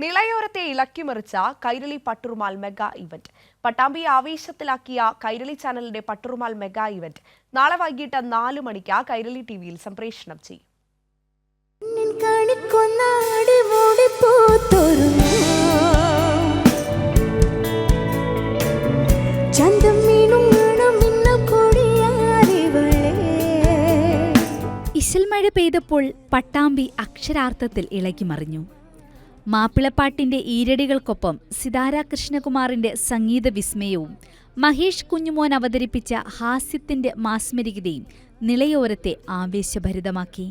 നിളയോരത്തെ ഇളക്കിമറിച്ച Kairali Patturumal mega event. പട്ടാമ്പിയെ ആവേശത്തിലാക്കിയ Kairali ചാനലിന്റെ Patturumal mega event നാളെ വൈകിട്ട് 4 മണിക്ക് കൈരളി ടിവിയിൽ സംപ്രേഷണം ചെയ്യും. ഇശൽമഴ പെയ്തപ്പോൾ പട്ടാമ്പി അക്ഷരാർത്ഥത്തിൽ ഇളകിമറിഞ്ഞു. മാപ്പിളപ്പാട്ടിന്റെ ഈരടികൾക്കൊപ്പം സിതാര കൃഷ്ണകുമാറിന്റെ സംഗീത വിസ്മയവും മഹേഷ് കുഞ്ഞുമോൻ അവതരിപ്പിച്ച ഹാസ്യത്തിന്റെ മാസ്മരികതയും നിളയോരത്തെ ആവേശഭരിതമാക്കി.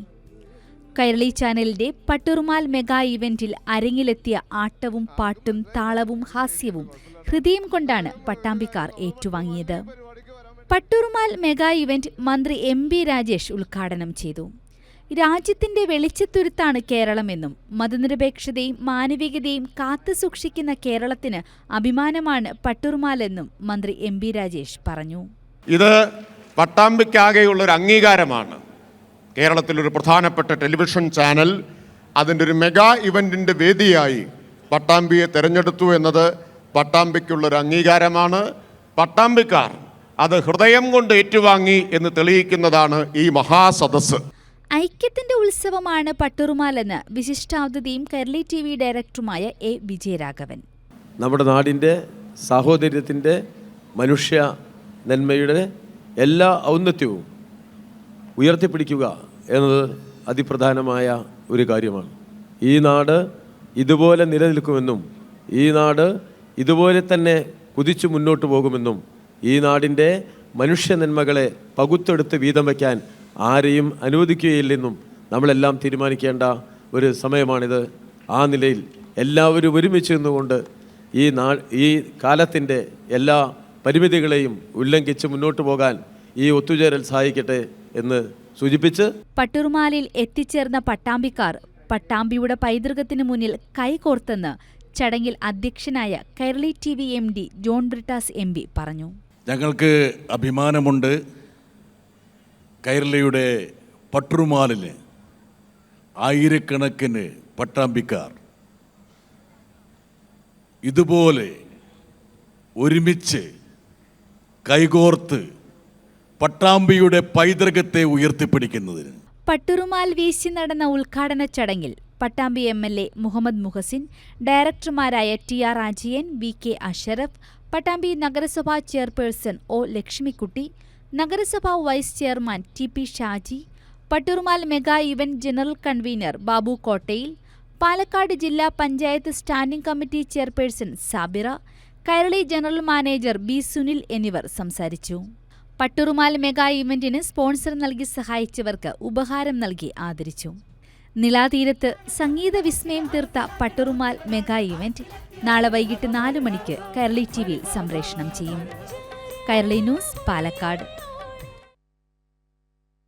കൈരളി ചാനലിന്റെ പട്ടുറുമാൽ മെഗാ ഇവന്റിൽ അരങ്ങിലെത്തിയ ആട്ടവും പാട്ടും താളവും ഹാസ്യവും ഹൃദയം കൊണ്ടാണ് പട്ടാമ്പിക്കാർ ഏറ്റുവാങ്ങിയത്. പട്ടുറുമാൽ മെഗാ ഇവന്റ് മന്ത്രി MP രാജേഷ് ഉദ്ഘാടനം ചെയ്തു. രാജ്യത്തിന്റെ വെളിച്ചത്തുരുത്താണ് കേരളമെന്നും മതനിരപേക്ഷതയും മാനവികതയും കാത്തുസൂക്ഷിക്കുന്ന കേരളത്തിന് അഭിമാനമാണ് പട്ടുറുമാലെന്നും മന്ത്രി MP രാജേഷ് പറഞ്ഞു. ഇത് പട്ടാമ്പിക്കാകെയുള്ളൊരു അംഗീകാരമാണ്. കേരളത്തിലൊരു പ്രധാനപ്പെട്ട ടെലിവിഷൻ ചാനൽ അതിൻ്റെ ഒരു മെഗാ ഇവന്റിൻ്റെ വേദിയായി പട്ടാമ്പിയെ തിരഞ്ഞെടുത്തു എന്നത് പട്ടാമ്പിക്കുള്ളൊരു അംഗീകാരമാണ്. പട്ടാമ്പിക്കാർ അത് ഹൃദയം കൊണ്ട് ഏറ്റുവാങ്ങി എന്ന് തെളിയിക്കുന്നതാണ് ഈ മഹാസദസ്സ്. ഐക്യത്തിന്റെ ഉത്സവമാണ് പട്ടുറുമാലെന്ന് വിശിഷ്ടാതിഥിയും കൈരളി TV ഡയറക്ടറുമായ A. വിജയരാഘവൻ. നമ്മുടെ നാടിൻ്റെ സാഹോദര്യത്തിൻ്റെ മനുഷ്യ നന്മയുടെ എല്ലാ ഔന്നത്യവും ഉയർത്തിപ്പിടിക്കുക എന്നത് അതിപ്രധാനമായ ഒരു കാര്യമാണ്. ഈ നാട് ഇതുപോലെ നിലനിൽക്കുമെന്നും ഈ നാട് ഇതുപോലെ തന്നെ കുതിച്ചു മുന്നോട്ട് പോകുമെന്നും ഈ നാടിൻ്റെ മനുഷ്യ നന്മകളെ പകുത്തെടുത്ത് വീതം വയ്ക്കാൻ ആരെയും അനുവദിക്കുകയില്ലെന്നും നമ്മളെല്ലാം തീരുമാനിക്കേണ്ട ഒരു സമയമാണിത്. ആ നിലയിൽ എല്ലാവരും ഒരുമിച്ച് നിന്നുകൊണ്ട് ഈ കാലത്തിൻ്റെ എല്ലാ പരിമിതികളെയും ഉല്ലംഘിച്ച് മുന്നോട്ട് പോകാൻ ഈ ഒത്തുചേരൽ സഹായിക്കട്ടെ എന്ന് സൂചിപ്പിച്ച് പട്ടുറുമാലിൽ എത്തിച്ചേർന്ന പട്ടാമ്പിക്കാർ പട്ടാമ്പിയുടെ പൈതൃകത്തിന് മുന്നിൽ കൈകോർത്തെന്ന് ചടങ്ങിൽ അധ്യക്ഷനായ Kairali TV MD John Brittas MP പറഞ്ഞു. ഞങ്ങൾക്ക് അഭിമാനമുണ്ട്. കൈരളിയുടെ പട്ടുറുമാലിന് ആയിരക്കണക്കിന് പട്ടാമ്പിക്കാർ ഇതുപോലെ ഒരുമിച്ച് കൈകോർത്ത് പട്ടാമ്പിയുടെ പൈതൃകത്തെ ഉയർത്തിപ്പിടിക്കുന്നതിന്. പട്ടുറുമാൽ വീശി നടന്ന ഉദ്ഘാടന ചടങ്ങിൽ Pattambi MLA Muhammad Muhsin, ഡയറക്ടർമാരായ TR Rajeevan, VK Ashraf, Pattambi നഗരസഭാ ചെയർപേഴ്സൺ O. ലക്ഷ്മിക്കുട്ടി, നഗരസഭാ vice chairman TP Shaji, Patturumal mega event general convener Babu Kottayil, Palakkad ജില്ലാ panchayat standing committee chairperson Sabira, Kairali general manager B. Sunil എന്നിവർ സംസാരിച്ചു. പട്ടുറുമാൽ മെഗാ ഇവന്റിന് സ്പോൺസർ നൽകി സഹായിച്ചവർക്ക് ഉപഹാരം നൽകി ആദരിച്ചു. നിലാതീരത്ത് സംഗീത വിസ്മയം തീർത്ത പട്ടുറുമാൽ മെഗാ ഇവന്റ് നാളെ വൈകിട്ട് 4 മണിക്ക് കൈരളി TVയിൽ സംപ്രേഷണം ചെയ്യും. കൈരളി ന്യൂസ്, പാലക്കാട്.